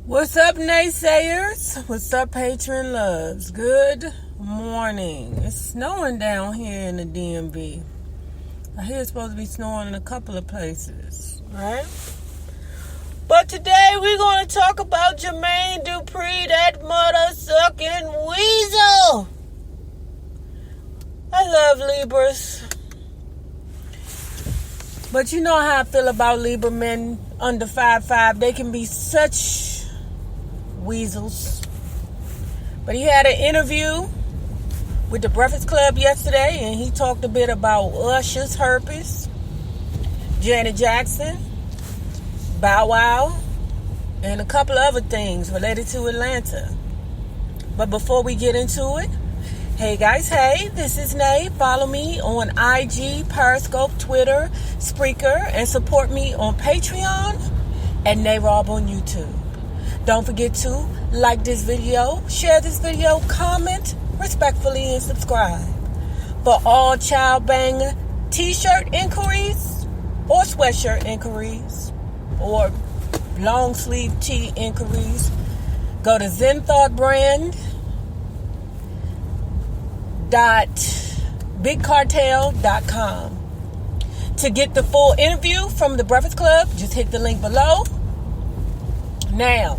What's up, naysayers? What's up, patron loves? Good morning. It's snowing down here in the DMV. I hear it's supposed to be snowing in a couple of places, right? But today we're going to talk about Jermaine Dupree, that mother-sucking weasel. I love Libras. But you know how I feel about Libra men under 5'5". They can be such weasels. But he had an interview with the Breakfast Club yesterday, and he talked a bit about Usher's herpes, Janet Jackson, Bow Wow, and a couple of other things related to Atlanta. But before we get into it, hey guys, hey, this is Nay. Follow me on IG, Periscope, Twitter, Spreaker, and support me on Patreon and Nay Rob on YouTube. Don't forget to like this video, share this video, comment respectfully, and subscribe. For all child bang t-shirt inquiries or sweatshirt inquiries or long sleeve tee inquiries, go to zenthoughtbrand.bigcartel.com. To get the full interview from the Breakfast Club, just hit the link below. Now,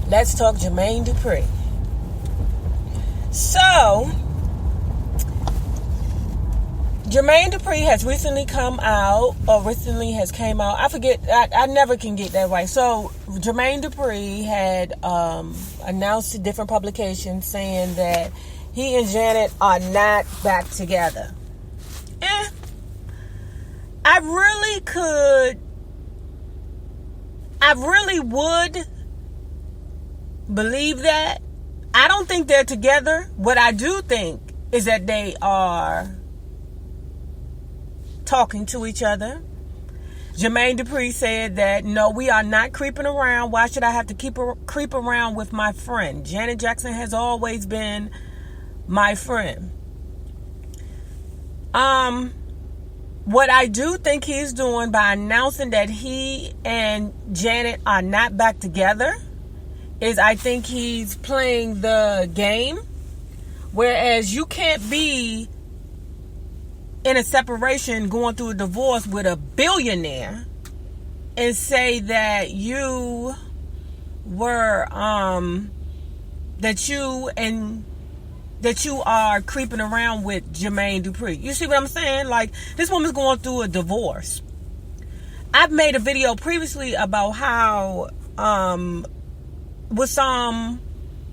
let's talk Jermaine Dupree. So, Jermaine Dupree has recently came out. I forget, I never can get that right. So, Jermaine Dupree had announced to different publications saying that he and Janet are not back together. I really would believe that. I don't think they're together. What I do think is that they are talking to each other. Jermaine Dupree said that, no, we are not creeping around. Why should I have to creep around with my friend? Janet Jackson has always been my friend. What I do think he's doing by announcing that he and Janet are not back together is I think he's playing the game. Whereas you can't be in a separation going through a divorce with a billionaire and say that you were, that you are creeping around with Jermaine Dupree. You see what I'm saying? Like, this woman's going through a divorce. I've made a video previously about how Wissam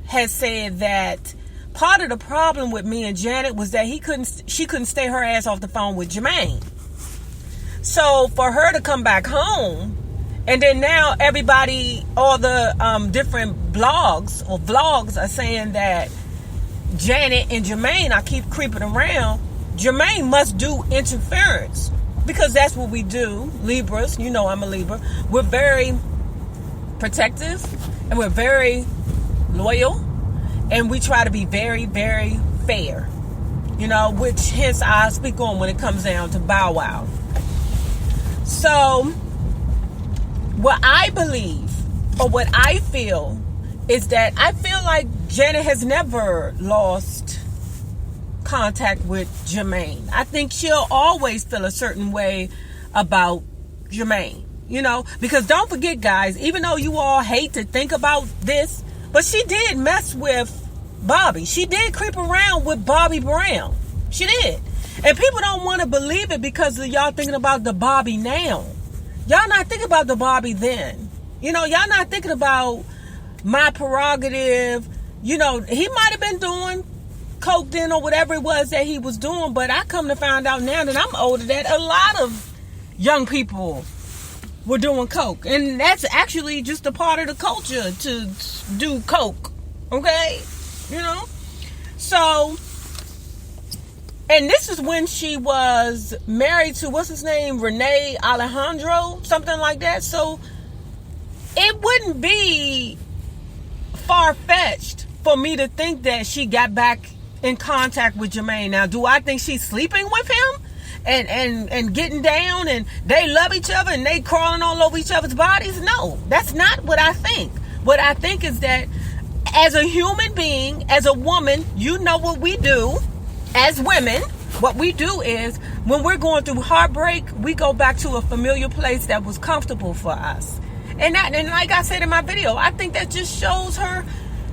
has said that part of the problem with me and Janet was that she couldn't stay her ass off the phone with Jermaine. So for her to come back home, and then now everybody, all the different blogs or vlogs are saying that Janet and Jermaine, I keep creeping around. Jermaine must do interference because that's what we do. Libras, you know I'm a Libra. We're very protective and we're very loyal and we try to be very, very fair. You know, which hence I speak on when it comes down to Bow Wow. So, what I believe or what I feel is that I feel like Janet has never lost contact with Jermaine. I think she'll always feel a certain way about Jermaine, you know, because don't forget, guys, even though you all hate to think about this, but she did mess with Bobby. She did creep around with Bobby Brown. She did. And people don't want to believe it because of y'all thinking about the Bobby now. Y'all not thinking about the Bobby then. You know, y'all not thinking about my prerogative. You know, he might have been doing coke then or whatever it was that he was doing, but I come to find out now that I'm older that a lot of young people were doing coke, and that's actually just a part of the culture to do coke. Okay, you know. So, and this is when she was married to what's his name, Renee Alejandro, something like that. So it wouldn't be far-fetched for me to think that she got back in contact with Jermaine. Now, do I think she's sleeping with him and getting down and they love each other and they crawling all over each other's bodies? No, that's not what I think. What I think is that as a human being, as a woman, you know what we do as women. What we do is when we're going through heartbreak, we go back to a familiar place that was comfortable for us. And like I said in my video, I think that just shows her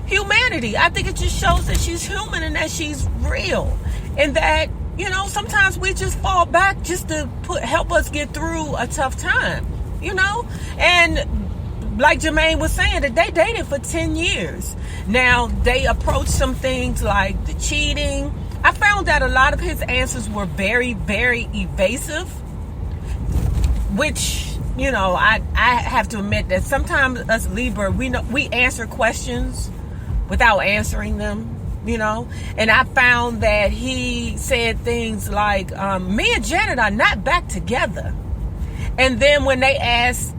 humanity. I think it just shows that she's human and that she's real. And that, you know, sometimes we just fall back just to help us get through a tough time, you know? And like Jermaine was saying, that they dated for 10 years. Now, they approached some things like the cheating. I found that a lot of his answers were very, very evasive, which, you know, I have to admit that sometimes us Libra, we answer questions without answering them, you know. And I found that he said things like, me and Janet are not back together. And then when they asked,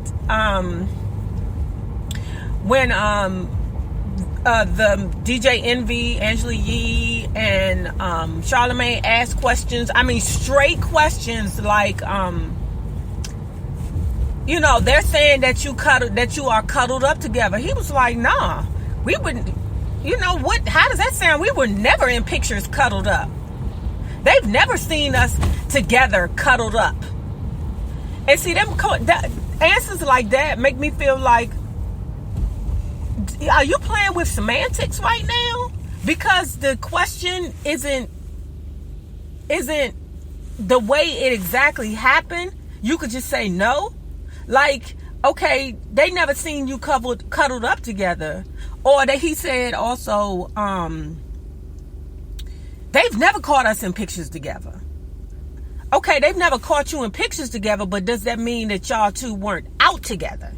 the DJ Envy, Angela Yee, and Charlamagne asked questions, I mean straight questions like, you know, they're saying that you are cuddled up together. He was like, nah, we wouldn't. You know what? How does that sound? We were never in pictures cuddled up. They've never seen us together cuddled up. And see, answers like that make me feel like, are you playing with semantics right now? Because the question isn't the way it exactly happened. You could just say no. Like, okay, they never seen you cuddled up together. Or that he said also, they've never caught us in pictures together. Okay, they've never caught you in pictures together, but does that mean that y'all two weren't out together?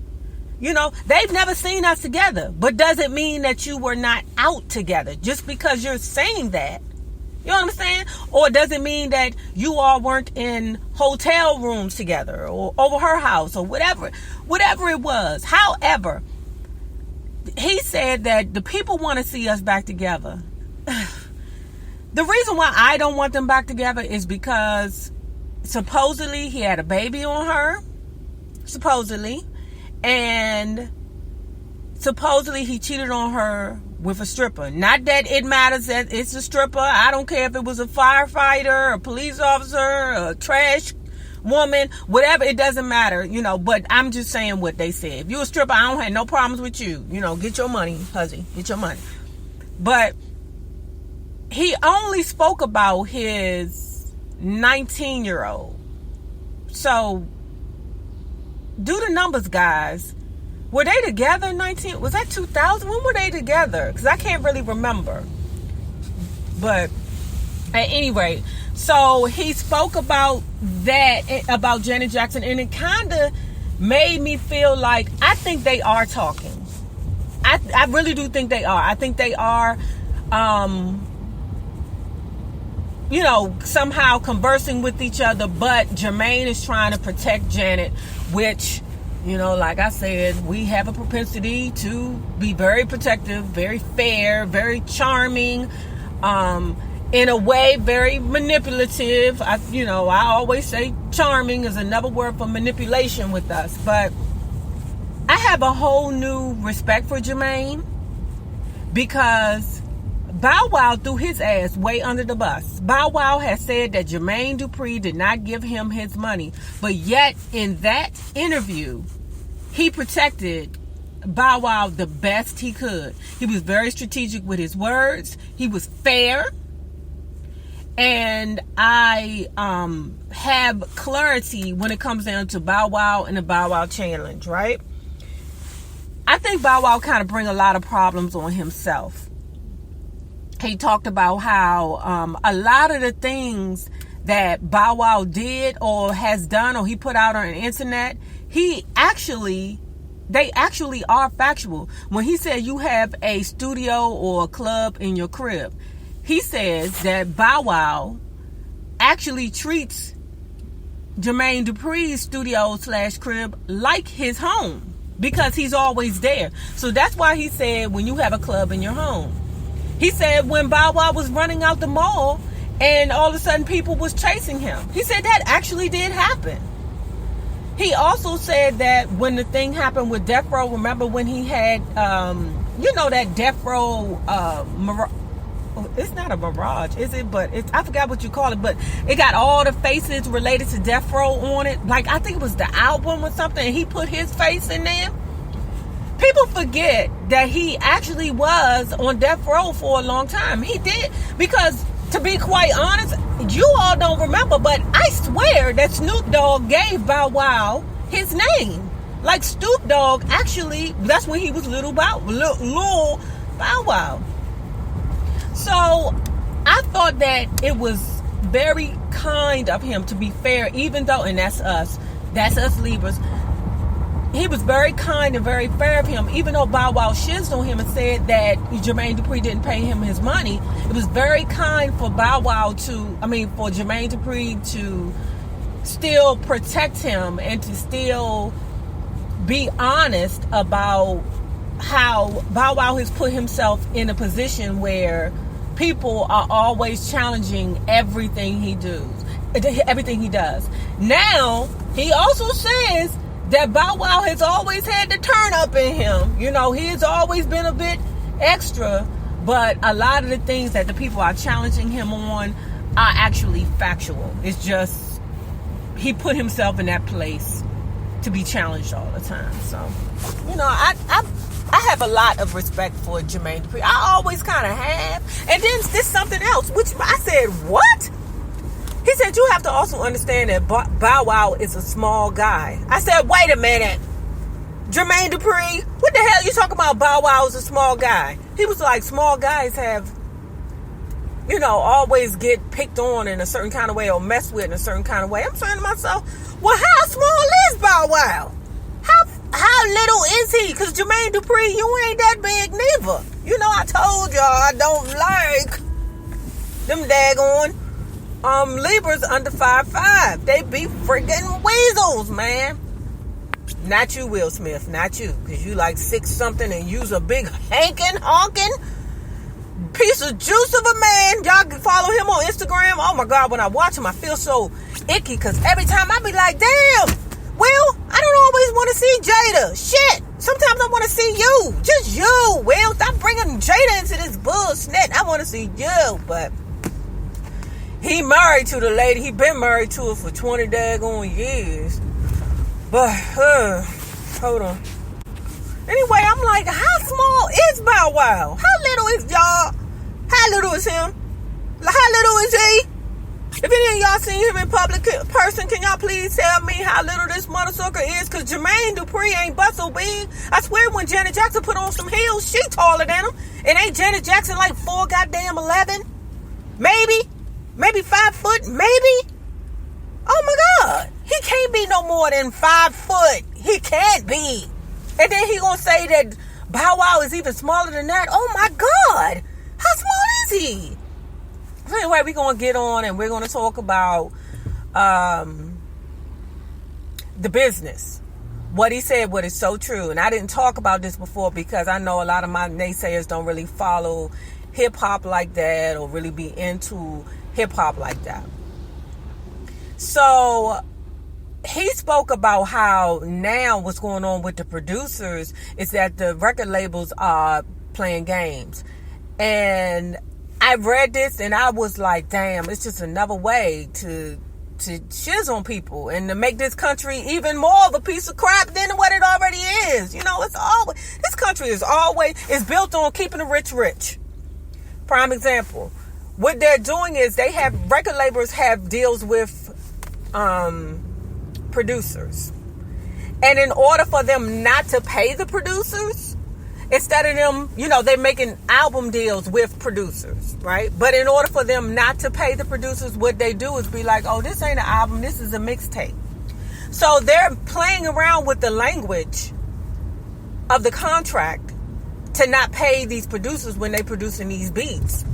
You know, they've never seen us together, but does it mean that you were not out together just because you're saying that? You know what I'm saying? Or does it mean that you all weren't in hotel rooms together or over her house or whatever it was? However, he said that the people want to see us back together. The reason why I don't want them back together is because supposedly he had a baby on her. Supposedly. And supposedly he cheated on her with a stripper. Not that it matters that it's a stripper. I don't care if it was a firefighter, a police officer, a trash woman, whatever. It doesn't matter, you know. But I'm just saying what they said. If you're a stripper, I don't have no problems with you. You know, get your money, huzzy. Get your money. But he only spoke about his 19-year-old. So do the numbers, guys. Were they together in 19? Was that 2000? When were they together? Because I can't really remember. But at any rate, so he spoke about that, about Janet Jackson, and it kind of made me feel like I think they are talking. I really do think they are. I think they are, you know, somehow conversing with each other, but Jermaine is trying to protect Janet, which, you know, like I said, we have a propensity to be very protective, very fair, very charming, in a way, very manipulative. I always say charming is another word for manipulation with us. But I have a whole new respect for Jermaine because Bow Wow threw his ass way under the bus. Bow Wow has said that Jermaine Dupree did not give him his money. But yet, in that interview, he protected Bow Wow the best he could. He was very strategic with his words. He was fair. And I have clarity when it comes down to Bow Wow and the Bow Wow challenge, right? I think Bow Wow kind of bring a lot of problems on himself. He talked about how a lot of the things that Bow Wow did or has done or he put out on the internet, they actually are factual. When he said you have a studio or a club in your crib, he says that Bow Wow actually treats Jermaine Dupree's studio/crib like his home because he's always there. So that's why he said when you have a club in your home. He said when Bow Wow was running out the mall and all of a sudden people was chasing him. He said that actually did happen. He also said that when the thing happened with Death Row, remember when he had, that Death Row, it's not a mirage, is it? But I forgot what you call it, but it got all the faces related to Death Row on it. Like, I think it was the album or something, and he put his face in there. People forget that he actually was on Death Row for a long time. He did, because to be quite honest, you all don't remember, but I swear that Snoop Dogg gave Bow Wow his name. Like, Snoop Dogg, actually, that's when he was Lil Bow Wow. So, I thought that it was very kind of him, to be fair, even though, and that's us Libras, he was very kind and very fair of him, even though Bow Wow shizzed on him and said that Jermaine Dupree didn't pay him his money. It was very kind for for Jermaine Dupree to still protect him and to still be honest about how Bow Wow has put himself in a position where people are always challenging everything he does. Now, he also says that Bow Wow has always had the turn up in him. He has always been a bit extra, but a lot of the things that the people are challenging him on are actually factual. It's just he put himself in that place to be challenged all the time. So, I have a lot of respect for Jermaine Dupree. I always kind of have. And then there's something else, which I said, what? He said, you have to also understand that Bow Wow is a small guy. I said, wait a minute. Jermaine Dupree, what the hell you talking about? Bow Wow is a small guy. He was like, small guys have, always get picked on in a certain kind of way or messed with in a certain kind of way. I'm saying to myself, well, how small is Bow Wow? How little is he? Because Jermaine Dupree, you ain't that big neither. I told y'all I don't like them daggone Libras under 5'5". They be freaking weasels, man. Not you, Will Smith. Not you. Because you like 6 something and you's a big honking piece of juice of a man. Y'all can follow him on Instagram. Oh my God, when I watch him, I feel so icky. Because every time I be like, damn, Will, I don't always want to see Jada. Shit. Sometimes I want to see you. Just you, Will. Stop bringing Jada into this bullshit. I want to see you. But he married to the lady. He been married to her for 20 daggone years. But, hold on. Anyway, I'm like, how small is Bow Wow? How little is y'all? How little is him? How little is he? If any of y'all seen him in public person, can y'all please tell me how little this motherfucker is? Because Jermaine Dupree ain't but so big. I swear when Janet Jackson put on some heels, she taller than him. And ain't Janet Jackson like 4'11"? Maybe 5 foot, maybe? Oh my God. He can't be no more than 5 foot. He can't be. And then he gonna say that Bow Wow is even smaller than that. Oh my God. How small is he? So anyway, we're gonna get on and we're gonna talk about the business. What he said, what is so true. And I didn't talk about this before because I know a lot of my naysayers don't really follow hip hop like that or really be into hip hop like that. So he spoke about how now what's going on with the producers is that the record labels are playing games. And I read this and I was like, damn, it's just another way to shiz on people and to make this country even more of a piece of crap than what it already is. It's always, this country is built on keeping the rich rich. Prime example. What they're doing is record labels have deals with producers. And in order for them not to pay the producers, instead of them, they're making album deals with producers, right? But in order for them not to pay the producers, what they do is be like, oh, this ain't an album, this is a mixtape. So they're playing around with the language of the contract to not pay these producers when they're producing these beats.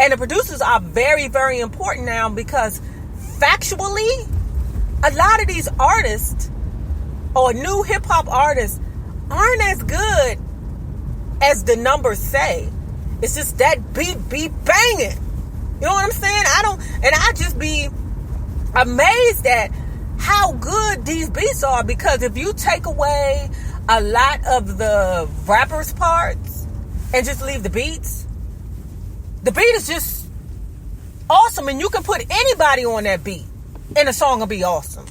And the producers are very, very important now because factually, a lot of these artists or new hip hop artists aren't as good as the numbers say. It's just that beat be banging. You know what I'm saying? I just be amazed at how good these beats are, because if you take away a lot of the rappers' parts and just leave the beat is just awesome, and you can put anybody on that beat and the song will be awesome.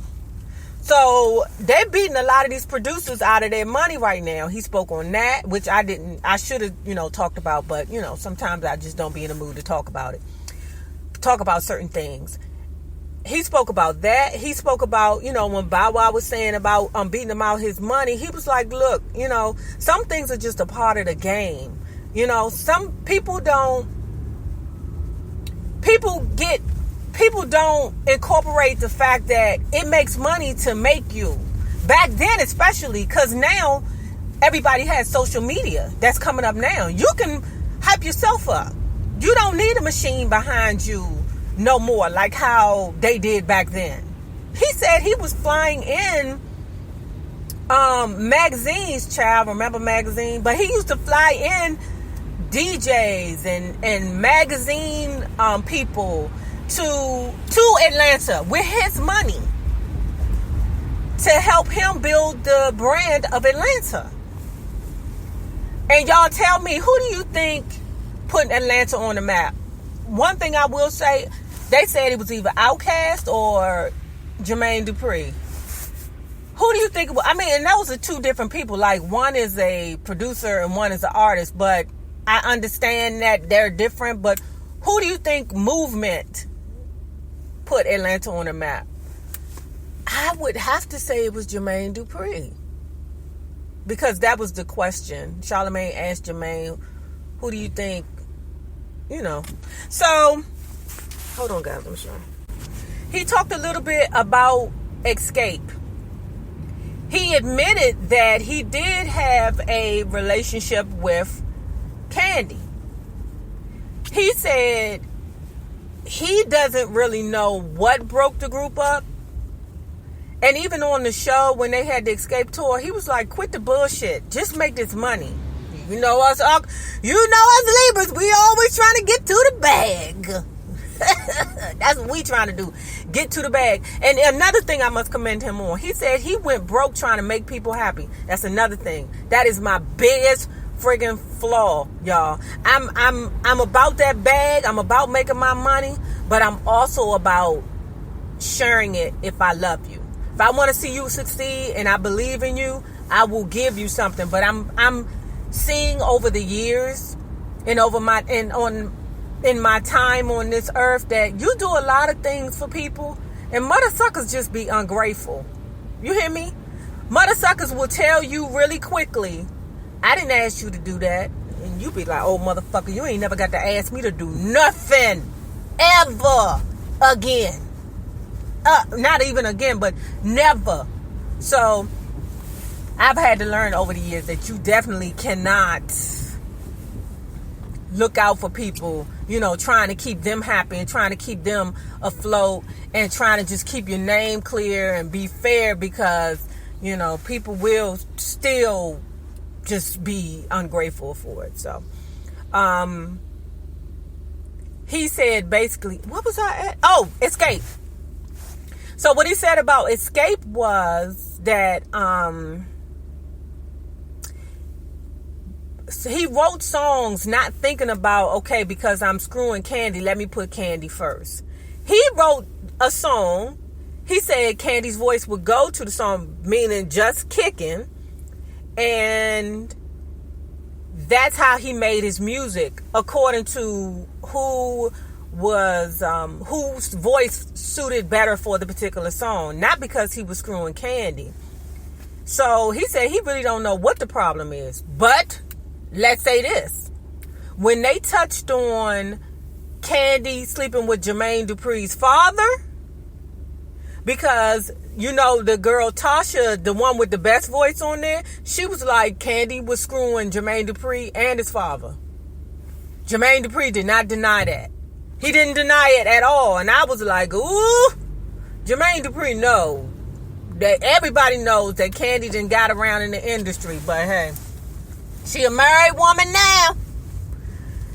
So they're beating a lot of these producers out of their money right now. He spoke on that, which I should have, talked about, but, sometimes I just don't be in the mood to talk about certain things. He spoke about that. He spoke about, when Bow Wow was saying about beating him out his money, he was like, look, some things are just a part of the game. Some people don't incorporate the fact that it makes money to make you. Back then, especially, because now everybody has social media that's coming up now. You can hype yourself up. You don't need a machine behind you no more, like how they did back then. He said he was flying in magazines, child. Remember magazine? But he used to fly in DJs and magazine people to Atlanta with his money to help him build the brand of Atlanta. And y'all tell me, who do you think put Atlanta on the map? One thing I will say, they said it was either Outkast or Jermaine Dupree. Who do you think it was? I mean, and those are two different people. Like, one is a producer and one is an artist, but I understand that they're different. But who do you think movement put Atlanta on the map? I would have to say it was Jermaine Dupree, because that was the question. Charlamagne asked Jermaine, who do you think, So, hold on, guys, I'm sorry. He talked a little bit about Escape. He admitted that he did have a relationship with Candy. He said he doesn't really know what broke the group up. And even on the show, when they had the Escape tour, he was like, quit the bullshit. Just make this money. You know us Libras, we always trying to get to the bag. That's what we trying to do. Get to the bag. And another thing I must commend him on. He said he went broke trying to make people happy. That's another thing. That is my biggest friggin' flaw, y'all. I'm about that bag. I'm about making my money, but I'm also about sharing it if I love you. If I want to see you succeed and I believe in you, I will give you something. But I'm seeing over the years and in my time on this earth that you do a lot of things for people and mother suckers just be ungrateful. You hear me? Mother suckers will tell you really quickly, I didn't ask you to do that. And you be like, oh, motherfucker, you ain't never got to ask me to do nothing ever again. Not even again, but never. So I've had to learn over the years that you definitely cannot look out for people, trying to keep them happy and trying to keep them afloat and trying to just keep your name clear and be fair, because, people will still just be ungrateful for it. So, he said basically, what was I at? Oh, Escape. So what he said about Escape was that he wrote songs not thinking about, okay, because I'm screwing Candy, let me put Candy first. He wrote a song. He said Candy's voice would go to the song, meaning just kicking. And that's how he made his music, according to whose voice suited better for the particular song, not because he was screwing Candy. So he said he really don't know what the problem is. But let's say this. When they touched on Candy sleeping with Jermaine Dupree's father, because, the girl Tasha, the one with the best voice on there, she was like, Candy was screwing Jermaine Dupree and his father. Jermaine Dupree did not deny that. He didn't deny it at all. And I was like, ooh, Jermaine Dupree, no. That everybody knows that Candy done got around in the industry. But hey, she a married woman now.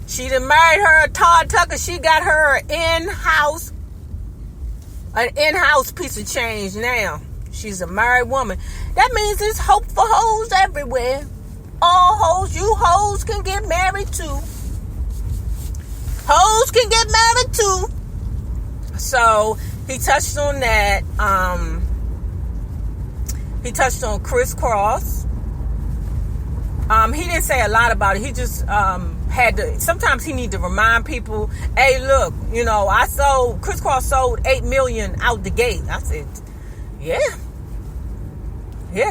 She done married her Todd Tucker. She got her in-house an in-house piece of change now. She's a married woman. That means there's hope for hoes everywhere. All hoes, you hoes can get married too. Hoes can get married too. So he touched on that. He touched on Chris Cross. He didn't say a lot about it. He just had to. Sometimes he need to remind people, "Hey, look, Chris Cross sold 8 million out the gate." I said, "Yeah,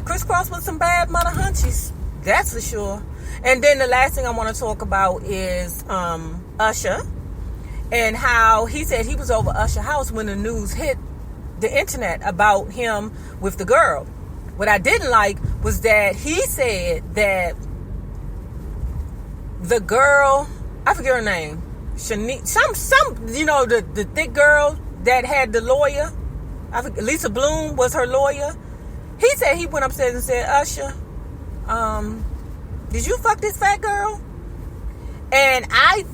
Chris Cross with some bad mother hunchies, that's for sure." And then the last thing I want to talk about is Usher, and how he said he was over Usher's house when the news hit the internet about him with the girl. What I didn't like was that he said that the girl, I forget her name, Shanique, the thick girl that had the lawyer, Lisa Bloom was her lawyer. He said he went upstairs and said, "Usher, did you fuck this fat girl?" And I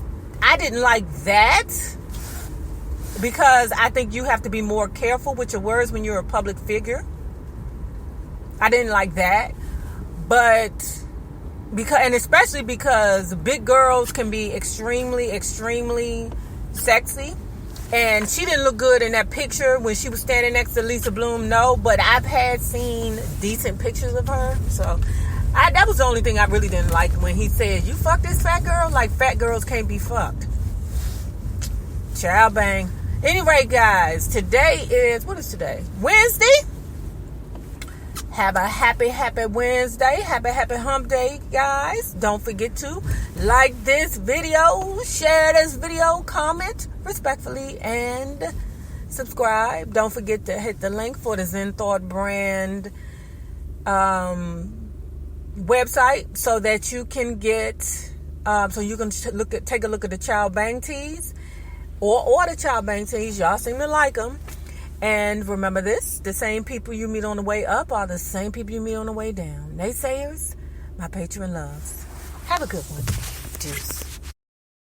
didn't like that, because I think you have to be more careful with your words when you're a public figure. I didn't like that, especially because big girls can be extremely, extremely sexy. And she didn't look good in that picture when she was standing next to Lisa Bloom. No, but I've seen decent pictures of her. So that was the only thing I really didn't like, when he said, "You fuck this fat girl?" Like fat girls can't be fucked. Child bang. Anyway, guys, today is, what is today? Wednesday. Have a happy Wednesday. Happy hump day, guys. Don't forget to like this video, share this video, comment respectfully, and subscribe. Don't forget to hit the link for the Zen Thought brand website, so that you can get take a look at the Child Bang tees, or order Child Bang tees. Y'all seem to like them. And remember this, the same people you meet on the way up are the same people you meet on the way down. Naysayers, my patron loves. Have a good one. Juice.